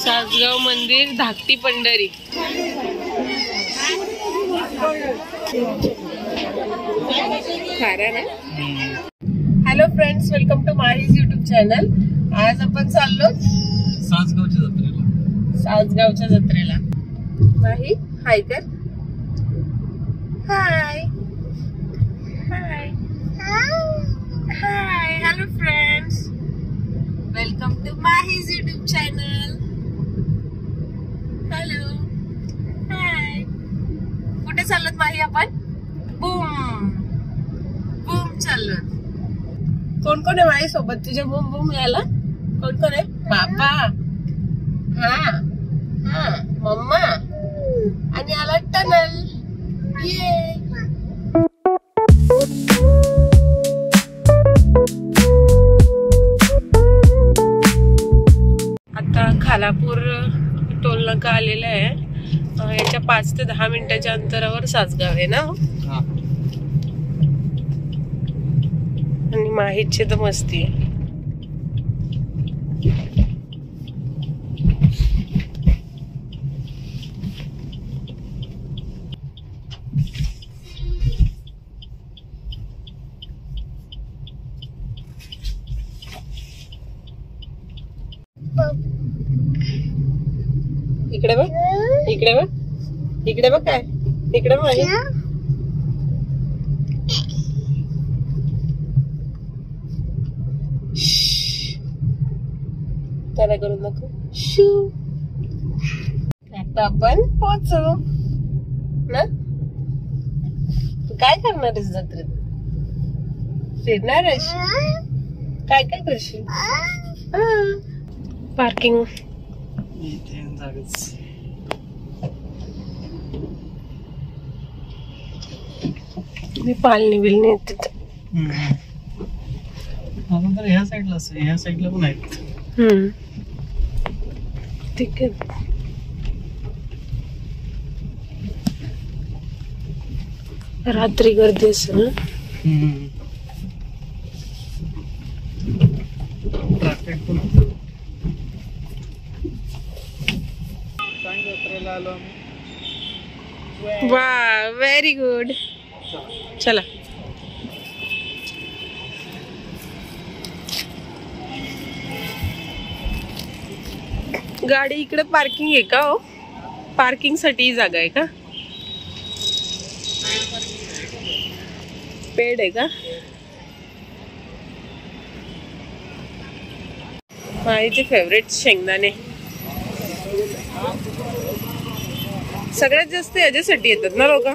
सासगाव मंदिर, धाकटी Pandhari. Hello friends, welcome to Mahi's YouTube channel. आज आपण चाललो सासगावच्या जत्रेला. माही हाय कर. Hi hi hi. Hello friends, welcome to Mahi's YouTube channel. Hello hi. कुठे चाललोत माही आपण? बूम बूम चाललोत. कोण कोण आहे माही सोबत तुझ्या बूम बूम यायला? कोण कोण आहे? बाबा, हा हा, मम्मा आणि आला टनल. ये आता खालापूर टोल नाका आलेला आहे. याच्या 5 ते 10 मिनिटाच्या अंतरावर सासगाव आहे ना. आणि माहीची तर मस्ती आहे. इकडे बघ, इकडे बघ, इकडे बघ. काय इकडे बघ. त्याला करून नको. आता आपण पोहोचू ना. तू काय करणार आहेस जत्रेत? फिरणार आहेस? काय काय करशील? पार्किंग मी पालनी बिलनी येते. ह्या साईडला पण आहेत. ठीक आहे. रात्री गर्दी असेल ना. ट्रॅफिक पण. वा, व्हेरी गुड. चला. गाडी इकडे पार्किंग आहे का? हो, पार्किंग साठी जागा आहे का? पेड आहे का? माझे फेवरेट शेंगदाणे. सगळ्यात जास्त याच्यासाठी येतात ना लोक.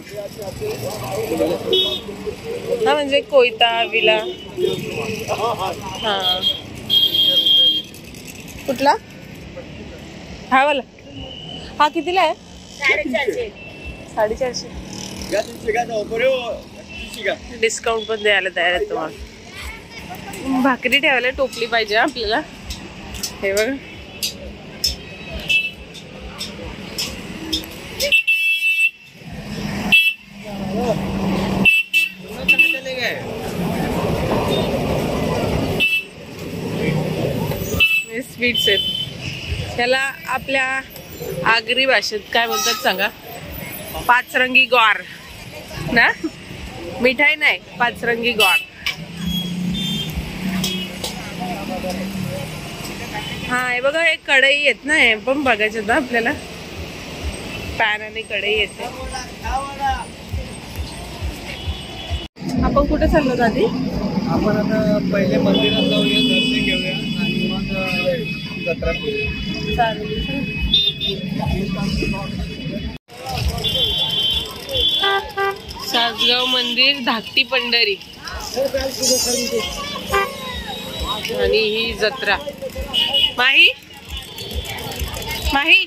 हा, म्हणजे कोयता विला. हा, कुठला? हा वाला. हा कितीला आहे? 450. डिस्काउंट पण द्यायला तयार आहे तुम्हाला. भाकरी ठेवायला टोपली पाहिजे आपल्याला. हे बघा, स्वीट्स आहेत. त्याला आपल्या आगरी भाषेत काय बोलतात सांगा? 5 रंगी ग्वार ना. मिठाई नाही, 5 रंगी ग्वार. हा, हे बघा, एक कढई येत ना. हे पण बघायचं ना आपल्याला. पॅन आणि कढई येते. आपण कुठे चाललो दादी? आपण आता पहिले मंदिरात जाऊया, दर्शन घेऊया आणि मग जत्रा करूया. चालेल. सासगाव मंदिर, धाकटी पंढरी आणि ही जत्रा. माही माही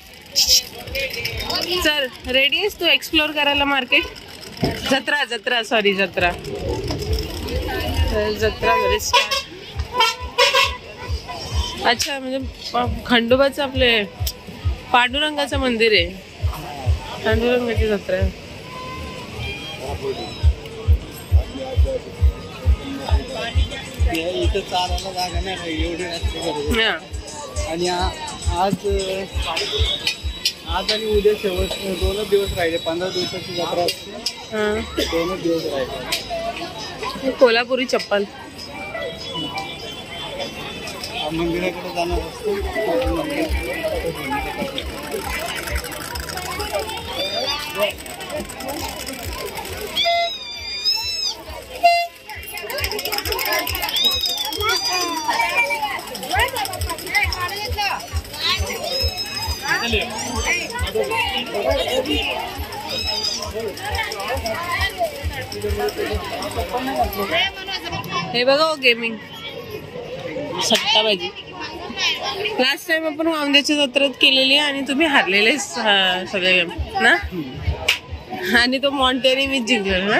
चल, रेडी आहेस तू एक्सप्लोर करायला मार्केट? जत्रा जत्रा सॉरी जत्रा. जत्रा घरी स्टार्ट. अच्छा, म्हणजे खंडोबाचं आपले पांडुरंगाचं मंदिर आहे. पांडुरंगाची जत्रा आहे. इथं चालायला जागा नाही एवढी. आणि आज आणि उद्या शेवट 2 दिवस राहिले. 15 दिवसाची जत्रा असते. 2 दिवस राहिले. कोल्हापुरी चप्पल मंदिराकडे जाणार असतो. हे बघा गेमिंग सट्टाबाजी. लास्ट टाइम आपण वांद्याच्या जत्रेत केलेली आणि तुम्ही हारलेले सगळे गेम ना. आणि तो मॉन्टेनी मी जिंकलो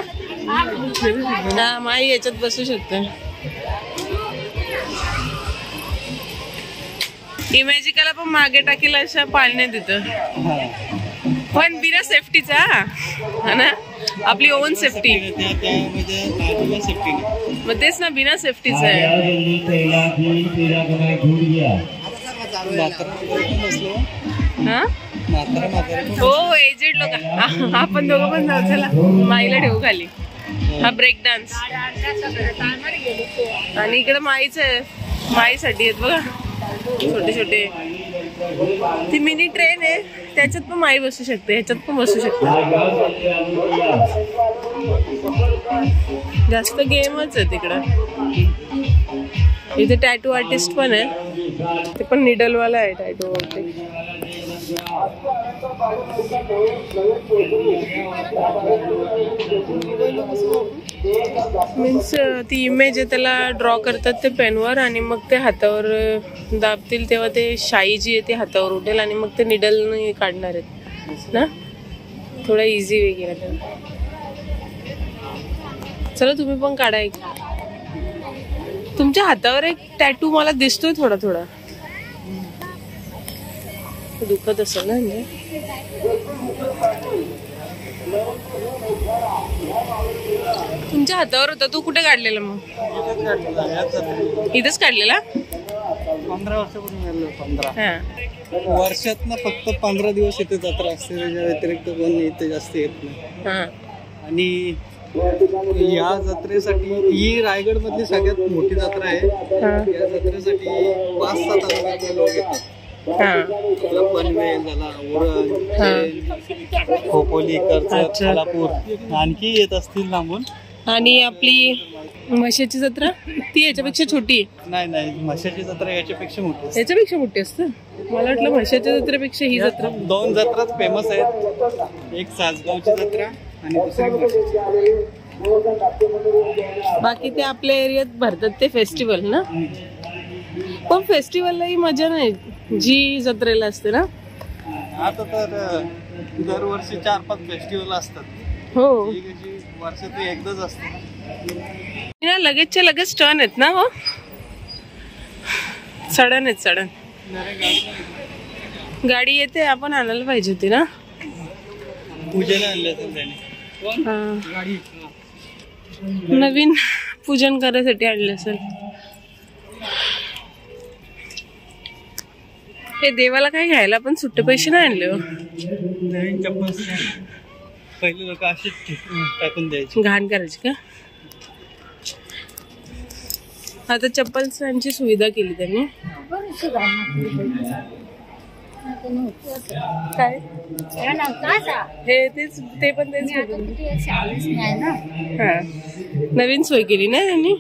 ना. माई याच्यात बसू शकते. इमॅजिकाला पण मागे टाकेल अशा पाळण्यात तिथं, पण बिना सेफ्टीचा ना. आपली ओन सेफ्टी. मग तेच ना, बिना सेफ्टीच आहे. हो एजेड लोक. आपण दोघं पण जाऊ. चला माईला ठेवू खाली. हा ब्रेक डान्स. आणि इकडे माईसाठी आहेत बघा छोटे छोटे. ती मिनी ट्रेन आहे, त्याच्यात पण माई बसू शकते, ह्याच्यात पण बसू शकते. जास्त गेमच आहे तिकडं. इथे टॅटू आर्टिस्ट पण आहे. ते पण निडलवाला आहे टॅटू आर्टिस्ट. मीन्स ती इमेज आहे त्याला ड्रॉ करतात ते पेनवर आणि मग ते हातावर दाबतील तेव्हा ते शाई जी आहे ती हातावर उठेल आणि मग ते निडल काढणार आहेत ना. थोडा इझी वे गेला त्याला. चला तुम्ही पण काढा एक. तुमच्या हातावर एक टॅटू मला दिसतोय थोडा थोडा. दुखत असेल ना म्हणजे. तुमच्या हातावर होता, तू कुठे काढलेला मग? इथंच काढलेला. 15 वर्षापूर्वी. 15 वर्षात फक्त 15 दिवस इथे जत्रा असते. त्याच्या व्यतिरिक्त कोण इथे जास्त येत नाही. आणि या जत्रेसाठी ही रायगड मधली सगळ्यात मोठी जत्रा आहे. या जत्रेसाठी 5-7 हजार लोक येतात. पनवेल झाला, उरण, खोपोली, कर्जत, सोलापूर आणखी येत असतील लांबून. आणि आपली म्हशीची जत्रा ती याच्यापेक्षा छोटी. नाही, म्हशीची जत्रा याच्यापेक्षा मोठी. याच्यापेक्षा मोठी असते. मला वाटलं म्हशीच्या जत्रेपेक्षा ही जत्रा. 2 जत्राच फेमस आहेत. एक सासगावची जत्रा आणि दुसरी. बाकी ते आपल्या एरियात भरतात ते फेस्टिवल ना. पण फेस्टिवलला ही मजा नाही जी जत्रेला असते ना. आता तर दरवर्षी 4-5 फेस्टिवल असतात. हो, वर्षात एकदाच असते ना. लगेचच्या लगेच टर्न आहेत ना. हो, सडन आहेत सडन. गाडी येते, आपण आणायला पाहिजे होती ना. पूजेला आणलं त्याने. नवीन पूजन करायसाठी आणले असेल. हे देवाला काय घ्यायला पण सुट्टे पैसे नाही आणले. नवीन चप्पल पहिले लोक अशीच टाकून द्यायची. घाण करायची का. आता चप्पल स्टँडची सुविधा केली त्यांनी. काय हे तेच ते पण तेच नवीन सोय केली ना त्यांनी.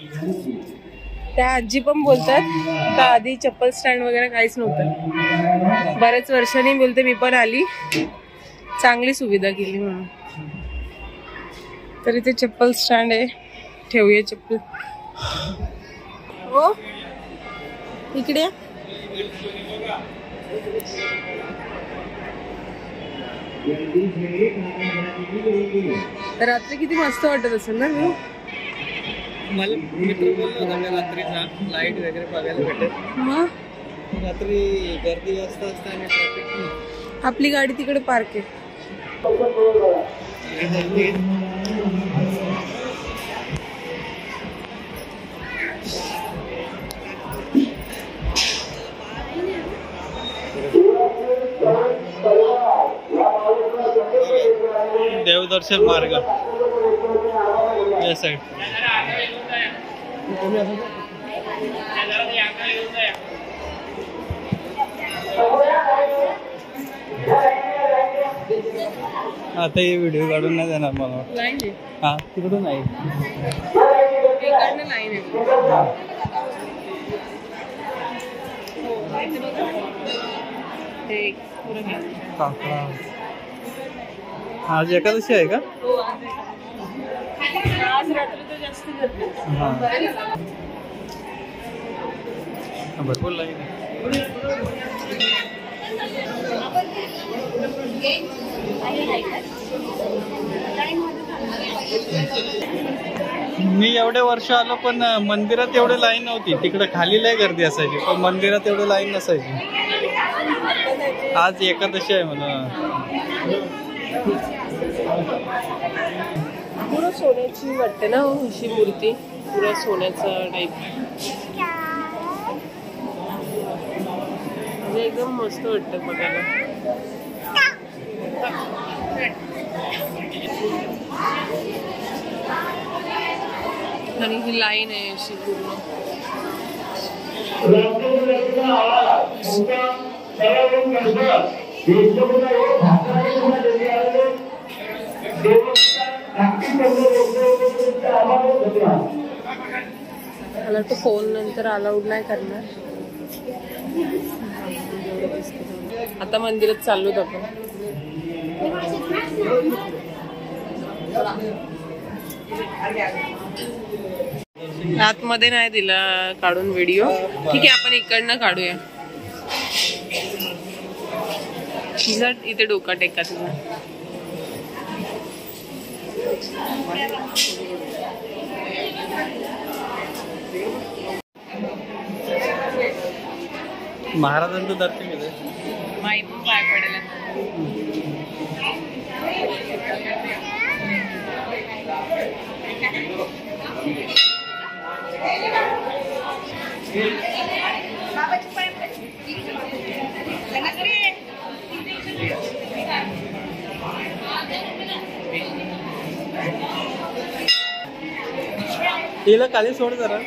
त्या आजी पण बोलतात का आधी चप्पल स्टँड वगैरे काहीच नव्हतं. बऱ्याच वर्षांनी बोलते मी पण आली, चांगली सुविधा केली म्हणून. तर इथे चप्पल स्टँड आहे. ठेवूया चप्पल. हो इकडे. रात्री किती मस्त वाटत असेल ना. मला मित्र बोलला होता रात्रीचा लाईट वगैरे बघायला भेटेल. मग रात्री गर्दी जास्त असते आणि ट्रॅफिक. आपली गाडी तिकडे पार्क आहे. देवदर्शन मार्ग या साईड. आता हे व्हिडिओ काढून नाही देणार मला. हा तिकडून नाही. आज एकादशी आहे का? भरपूर लाईन आहे. मी एवढे वर्ष आलो पण मंदिरात एवढे लाईन नव्हती. तिकडे खाली लय गर्दी असायची पण मंदिरात एवढे लाईन नसायची. आज एकादशी आहे म्हणून. पुरा सोन्याची वाटते ना अशी मूर्ती, पुरा सोन्याचा टाईप. म्हणजे एकदम मस्त वाटतं बघायला. आणि ही लाईन आहे अशी पूर्ण. मला तो फोन नंतर अलाउड नाही करणार. आता मंदिरात चाललोत आपण. आतमध्ये नाही दिला काढून व्हिडिओ. ठीक आहे आपण इकडनं काढूया. इथे डोका टेका तुझा. महाराजांचं दर्शन घेतोय. माई पण पाय पडेल. तिला खाली सोड जरा.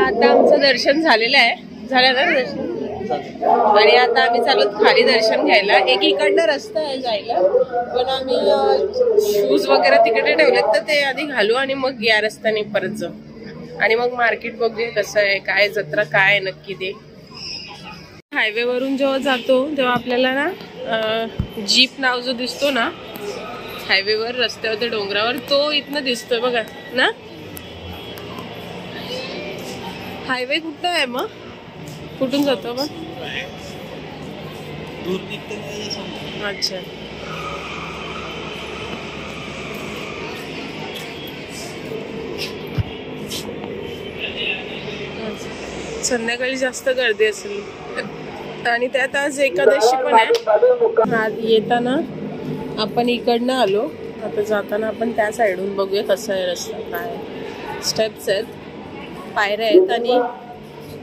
आता आमचं दर्शन झालेलं आहे. झालं ना दर्शन? आणि आता आम्ही चालू खाली दर्शन घ्यायला. एक इकडनं रस्ता आहे जायला पण आम्ही शूज वगैरे तिकडे ठेवलेत तर ते आधी घालू आणि मग या रस्त्याने परत जाऊ आणि मग मार्केट बघूया कसं आहे, काय जत्रा काय आहे नक्की ते. हायवे वरून जेव्हा जातो तेव्हा आपल्याला ना जीप नाव जो दिसतो ना हायवेवर रस्त्यावर त्या डोंगरावर तो इथनं दिसतोय बघा ना. हायवे कुठं आहे मग? कुठून जातो मग? अच्छा संध्याकाळी जास्त गर्दी असेल आणि त्यात आज एकादशी पण आहे. आज येताना आपण इकडनं आलो, आता जाताना आपण त्या साईडून बघूया कसा आहे रस्ता, काय स्टेप्स आहेत, पायऱ्या आहेत आणि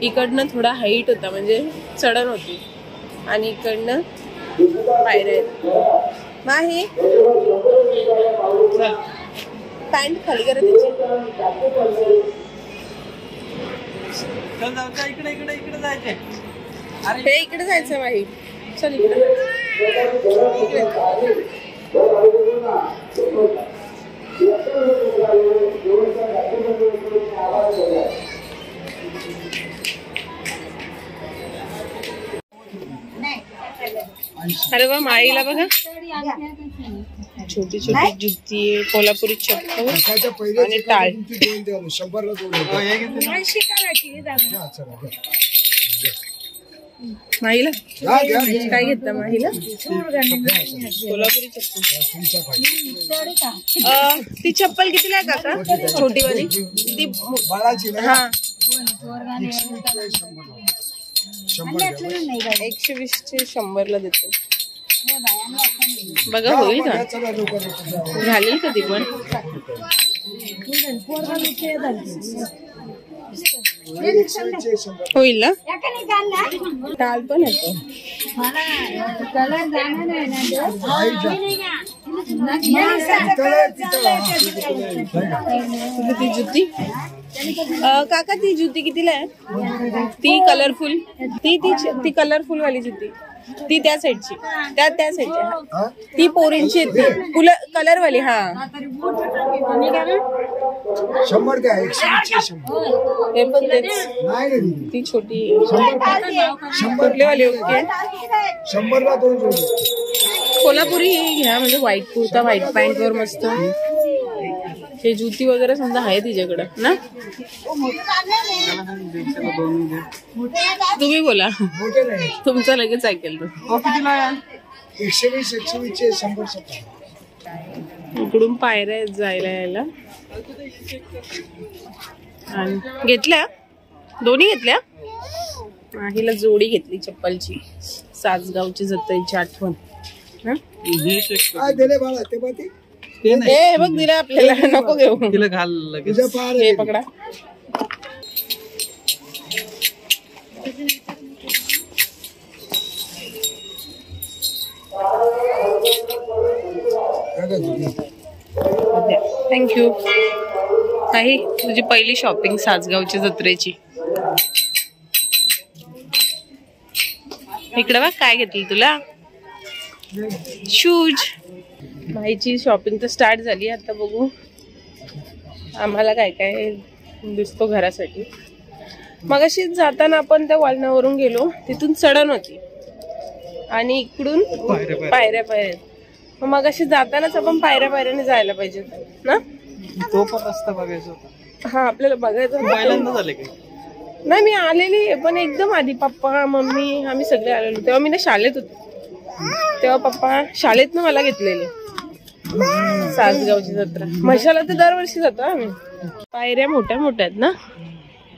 इकडनं थोडा हाईट होता म्हणजे चढण होती आणि इकडनं पायऱ्या आहेत. माही पॅन्ट खाली करा त्याची. चल जाऊ का इकडे इकडे इकडे जायचे. हे इकडे जायचं माही. चल इकडे. अरे वा माईला बघा छोटी छोटी जुती आहे, कोल्हापुरी चप्पल आणि टाळ. माईला काय घेतलं माईला? कोल्हापुरी चप्पल. ती चप्पल कितीला आहे काका? छोटी वाली ती. हा 120 चे 100 ला देते. बघा होईल का? घालेल कधी पण. होईल ना? टाल पण येतो. ती जुती काका ती जुती कितीला आहे? ती कलरफुल ती कलरफुल वाली जुती ती त्या साईडची त्या साईडची ती पोरींची ती कलर वाली. हा 100 द्या. 120 हे पण तेच. ती छोटी 100 वाली. ओके 100 ला 2 जोडी. कोल्हापुरी घ्या म्हणजे व्हाईट कुर्ता व्हाईट पॅन्ट वर मस्त. हे जुती वगैरे समजा आहे तिच्याकडं ना. तुम्ही बोला तुमचं लगेच ऐकेल. 120 चे 100. इकडून पायऱ्या जायला यायला. आणि घेतल्या दोन्ही घेतल्या. हिला जोडी घेतली चप्पलची. सासगावची जत्रेची आठवण. हे बघ दिलं आपल्याला. नको घेऊ. तिला घाल लगेच. हे पकडा. थँक्यू. काही तुझी पहिली शॉपिंग सासगावची जत्रेची. इकडे बघ काय घेतली तुला. शूज. माईची शॉपिंग तर स्टार्ट झाली. आता बघू आम्हाला काय काय दिसतो घरासाठी. मगाशी जाताना आपण त्या वालनावरून गेलो, तिथून चढण होती आणि इकडून पायऱ्या मग अशी जातानाच आपण पायऱ्याने जायला पाहिजे ना. तो पण रस्ता बघायचा होता. हा आपल्याला बघायचं. पहिल्यांदा झाले काय? नाही मी आलेली पण एकदम आधी. पप्पा मम्मी आम्ही सगळे आलेलो. तेव्हा मी ना शाळेत होते. तेव्हा पप्पा शाळेतनं मला घेतलेले. सासगावची जत्रा म्हशाला तर दरवर्षी जातो आम्ही. पायऱ्या मोठ्या मोठ्या आहेत ना.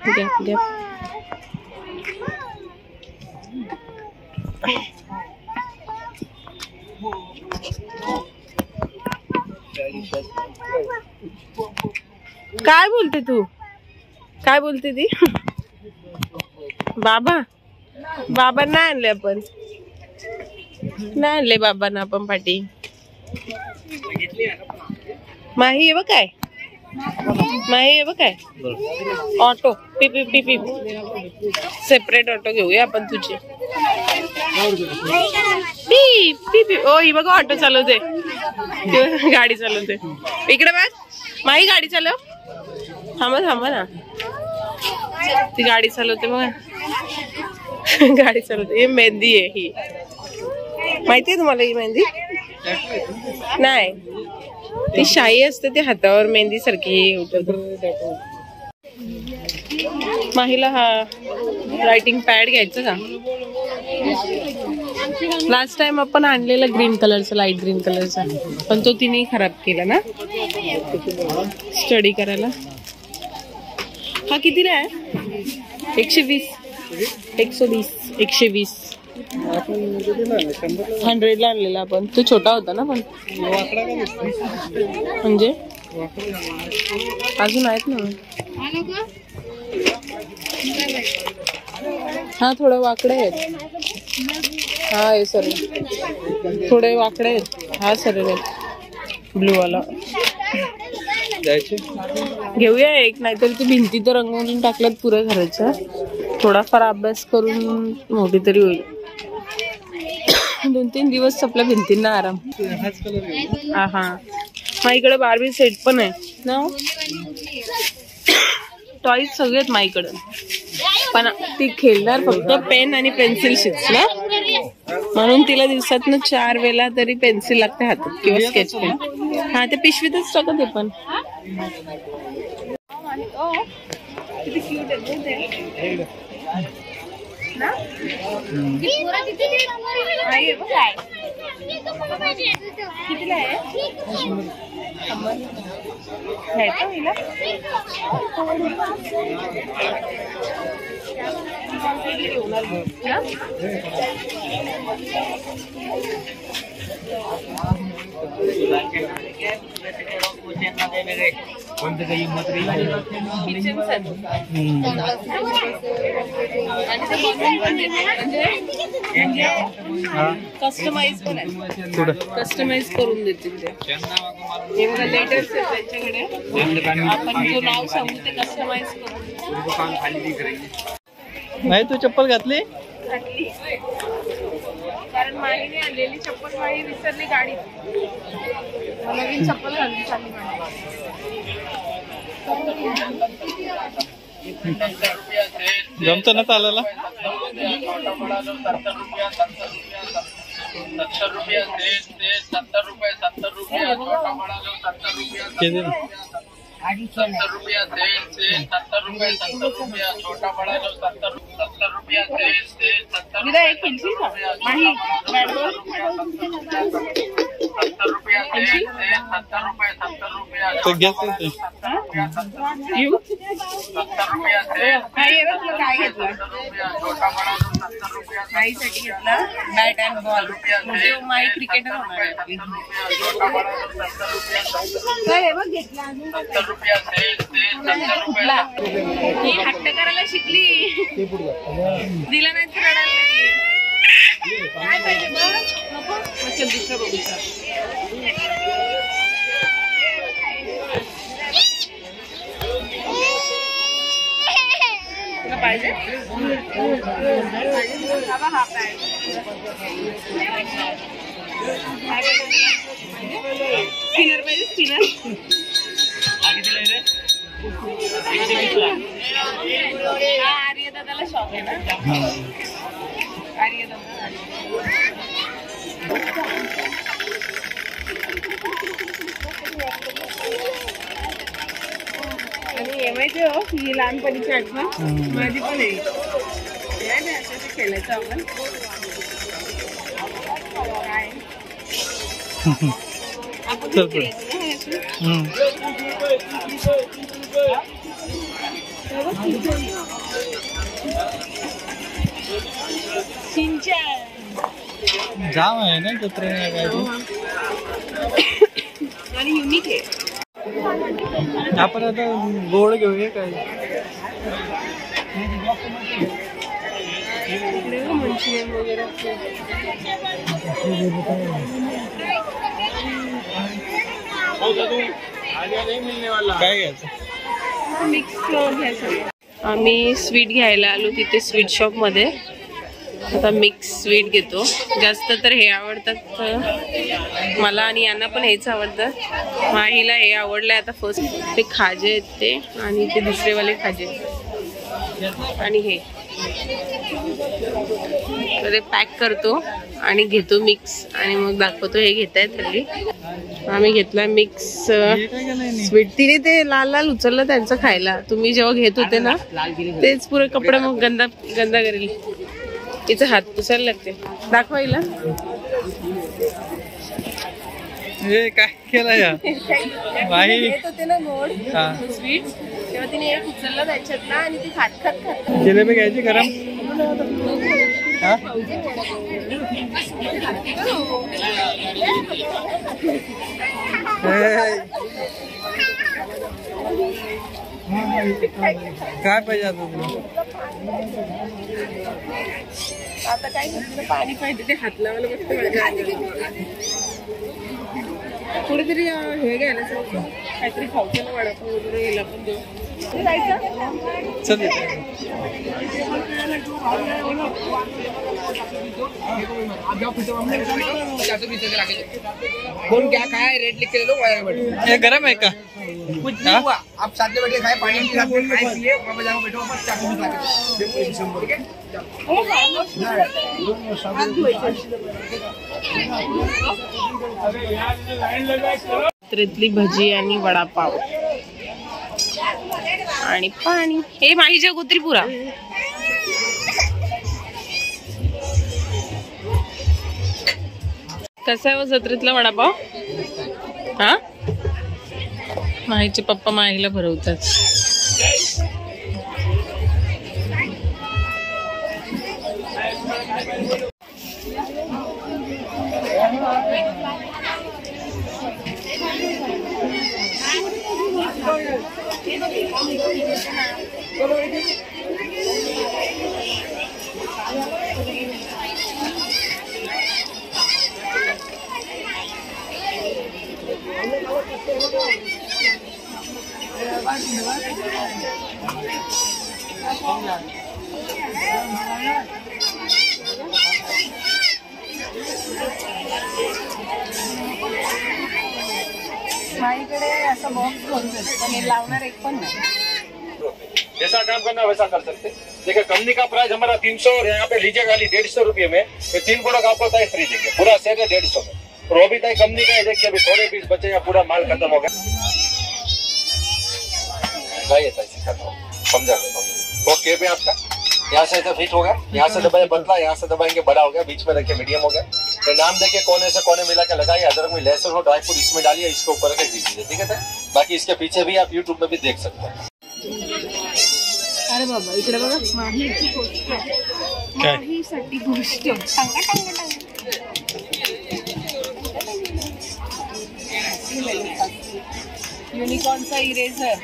घ्या काय बोलते तू? काय बोलते ती? बाबा नाही आणले आपण. नाही आणले बाबांना आपण पाठी. माही आहे बघ काय. माही आहे बघ काय. ऑटो पिप पिप पिप. सेपरेट ऑटो घेऊया आपण तुझे. पिप पिप. ओ ही बघा ऑटो चालवते. गाडी चालवते. इकडे बघ माही गाडी चालव. थांबा ना. ती गाडी चालवते बघा. गाडी चालवते. ही मेहंदी आहे. ही माहितीये तुम्हाला ही मेहंदी? नाही ती शाई असते. ते हातावर मेहंदी सारखी उठवते. माहीला हा रायटिंग पॅड घ्यायचं का? लास्ट टाइम आपण आणलेला ग्रीन कलरचा, लाईट ग्रीन कलरचा, पण तो तिने खराब केला ना स्टडी करायला. हा कितीला आहे? 120 120 100 ला आणलेला आपण. तो छोटा होता ना पण. म्हणजे अजून आहेत ना. हा थोडं वाकडे आहेत. हा हे सर थोडे वाकडे आहेत. हा सर ब्लू वाला द्यायचे घेऊया एक, नाहीतर ती भिंती तर रंगवून टाकल्यात पुऱ्या घराच्या. थोडाफार अभ्यास करून मोठी तरी होईल. 2-3 दिवस आपल्या भिंतींना आराम. हाच कलर. हा माझ्याकडे बार्बी सेट पण आहे ना, टॉईज सगळेत माझ्याकडे. पण ती खेळणार फक्त पेन आणि पेन्सिल शिक्स ना, म्हणून तिला दिवसातनं 4 वेळा तरी पेन्सिल लागते हातात किंवा स्केच पेन. हा ते पिशवीतच टाकत आहे. पण किती क्यूट आहे ना. कितीला आहे? कस्टमाइज पण आहे, कस्टमाइज करून देतील ते. हे बघा लेटर्स आहेत त्यांच्याकडे, आपण जो नाव सांगू ते कस्टमाइज करून. नाही तू चप्पल घातली? कारण माहीने आणलेली चप्पल माही विसरली गाडीत, नवीन चप्पल घालून चालली जमतं ना चालायला? 70 रुपया से 70 रुपये 70 रुपया छोटा बड़ा लो 70 रुपया 70 रुपया से 70 रुपये 70 रुपया छोटा बड़ा लो 70 रुपया से 70 विदा एक पेन्सिल का माही बॅड बॉल 70 रुपया से 70 रुपये 70 रुपया तो घेतलं ते. यू 70 रुपया से काय घेतलं, काय घेतलं? छोटा बड़ा लो 70 रुपया माहीसाठी घेतलं बॅट अँड बॉल. म्हणजे माही क्रिकेटर होणार आहे आपली. छोटा बड़ा लो 70 रुपया काय बघ घेतला अजून 70 रुपया से 70 रुपया. ही हट्ट करायला शिकली, दिला नाही तर रडायला लागली. काय पाहिजे बघ, नको चल दुसरं बघू. तुला पाहिजे हा पॅड स्पिनर पाहिजे, स्पिनर. आर्य दादाला शॉप आहे ना, आर्य दादा. आणि हे माहिती हो, ही लहानपणीची आठवण माझी पण आहे. असं खेळायचं आपण काय आपण जाम आहे ना कुत्रे आणि युनिक आहे. आपण आता गोड घेऊया काय? मंचुरियन वगैरे काय घ्यायचं? मिक्स घ्यायचं. आम्ही स्वीट घ्यायला आलो तिथे स्वीट शॉप मध्ये. आता मिक्स स्वीट घेतो. जास्त तर हे आवडतात मला आणि यांना पण हेच आवडतं. माहीला हे आवडलंय आता फर्स्ट. ते खाजे आहेत ते, आणि ते दुसरेवाले खाजे आणि हे तर ते पॅक करतो आणि घेतो मिक्स आणि मग दाखवतो हे घेतायत हल्ली. आम्ही घेतला मिक्स स्वीट. तिने ते लाल लाल उचललं त्यांचं खायला. तुम्ही जेव्हा घेत होते ना तेच पुरे कपडे मग गंदा गंदा करेल. तिचा हात पुसायला लागते. दाखवायला हे काय केलं या घेत होते ना गोड स्वीट, तेव्हा तिने एक उचललं त्याच्यात ना आणि ती खात खात खात. जिलेबी घ्यायची गरम? काय पाहिजे आता काय पाणी पाहिजे ते हात लावायला मस्त मजा. कुठेतरी हे घ्यायला काहीतरी खाऊचं ना वडापाव वगैरे गेला पण देऊ जायचं चल कौन क्या खाया है रेट लिख के ले लो। ये गरम है का? कुछ नहीं हुआ, आप साथ में बैठे खाए, पानी के साथ में खाए पिए, वहाँ जाओ बैठो, बस चाकू निकाल के ठीक है। जत्रेतली भजी आणि वडापाव आणि पाणी हे माहीच्या गोत्रीपुरा कसा आहे जत्रेतला वडापाव? हा माहीचे पप्पा माहीला भरवतात. ऐसा बॉक्स पण लावणार एक पण नहीं. जैसा काम करना वैसा कर सकते. देखिए कंपनी का प्राइस हमारा 300 और यहाँ पे लीजिए खाली 150 रुपये में ये 3 प्रोडक्ट आपको तय फ्री देंगे. पूरा सेट है 150 में. और वो भी तय कंपनी का है. देखिए अभी थोड़े पीस बचे या पूरा माल खत्म हो गया. समझा वो केप है आपका. यहाँ से ऐसा फिट होगा. यहाँ से दबाए पतला, यहाँ से दबाएंगे बड़ा हो गया. बीच में रखे मीडियम हो गया. तो नाम देखिए कोने से कोने मिला के लगाइए. अदरक में लहसुन हो, ड्राई फ्रूट इसमें डालिए. इसके ऊपर रखे दीजिए. ठीक है. बाकी इसके पीछे भी आप यूट्यूब में भी देख सकते हैं. अरे बाबा इकडे बघा माहीची गोष्ट माहीसाठी गोष्ट टांगा टांगा टांगा युनिकॉर्नचा इरेझर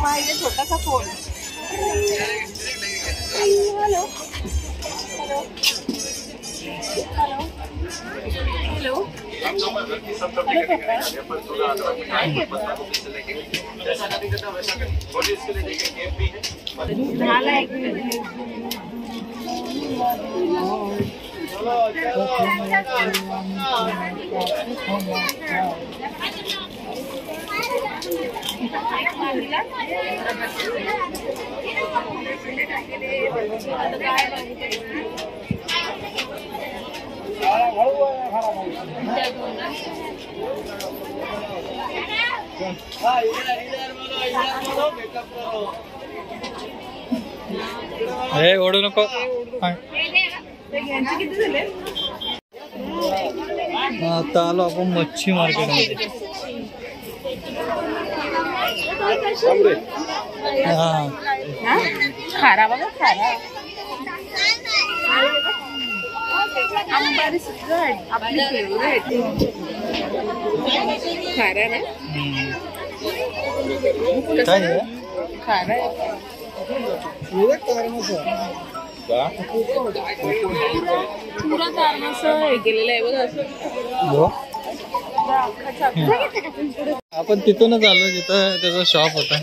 माहीचा छोटासा फोन. हॅलो हॅलो हॅलो हे ओढू नको. आता आलो आपण मच्छी मार्केट मध्ये. खारा बघा खारा आंबारी सगळं आपली फेवरेट खारा ना. काय खारा पुरा तारणाचं हे केलेलं आहे बघा असं. आपण तिथूनच आलो जिथं त्याचा शॉप होता.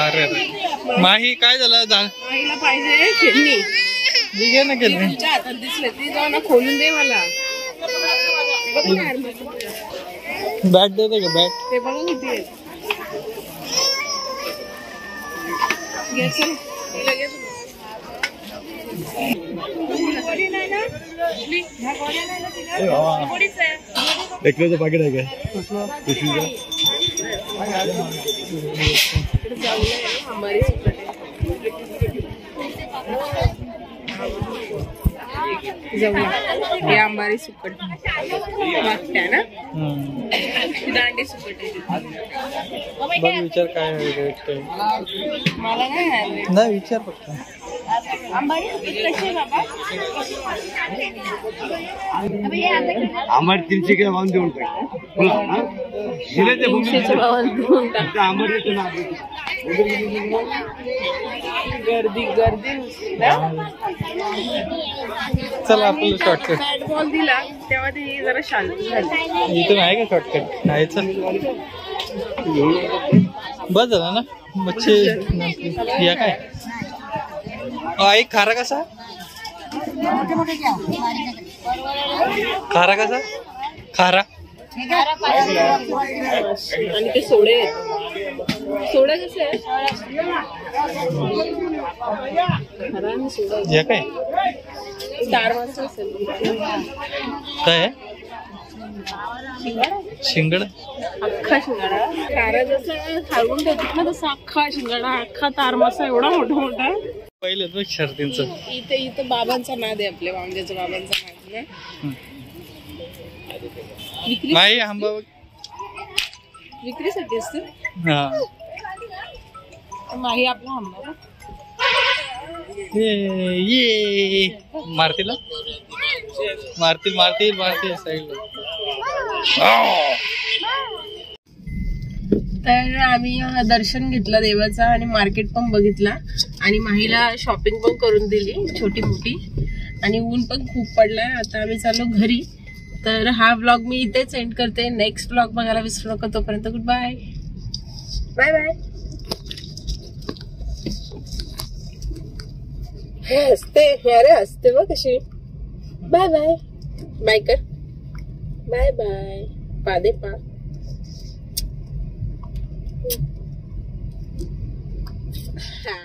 अरे माही काय झालं? माहीला पाहिजे खेळणी. घे ना केली. तुमच्या हातात दिसले ती जाऊ ना खोलून दे मला. बॅट देते का? बॅट ते बघा किती आहे. एक किलोचं पाकिट आहे काय? हे आंबारी सुकट वाटत्या ना. दांडी सुकट बघ विचार काय मला नाही विचार फक्त. आंबारी सुकट कशी आहे बाबा? आम्हाला 300 किलो भाव देऊन टाक. 300च्या भावात देऊन टाक. गर्दी गर्दी चला आपल्याला शॉर्टकट. बॅट बॉल दिला तेव्हा ती जरा शांत झाली. इथून आहे का शॉर्टकट? आहे. चल बस झाला ना. मच्छी या काय आई. खारा कसा? खारा कसा? खारा आणि ते सोडे सोडा कसे आहे? या काय स्टार मास्टर असेल. काय आहे? शिंगड. अख्खा शिंगाडा. खारा जसं खाऊन देतात ना तसं अख्खा शिंगाडा, अख्खा तार मासा एवढा मोठा मोठा. पहिलं बघ शर्तींचं. इथं बाबांचा नाद आहे. आपल्या वांग्याचा बाबांचा नाद ना. नाही आंबा विक्रीसाठी असते. हा माही आपला आंबा ये मारतील मारतील मारतील मारतील साईडला. तर आम्ही दर्शन घेतलं देवाचं आणि मार्केट पण बघितला आणि माहीला शॉपिंग पण करून दिली छोटी मोठी. आणि ऊन पण खूप पडलाय. आता आम्ही चाललो घरी. तर हा व्लॉग मी इथेच एंड करते. नेक्स्ट व्लॉग बघायला विसरू नका. तोपर्यंत गुड बाय. Bye bye. हसते अरे हसते बघ कशी. Bye bye. बाय कर. Bye bye. पा दे पा. हा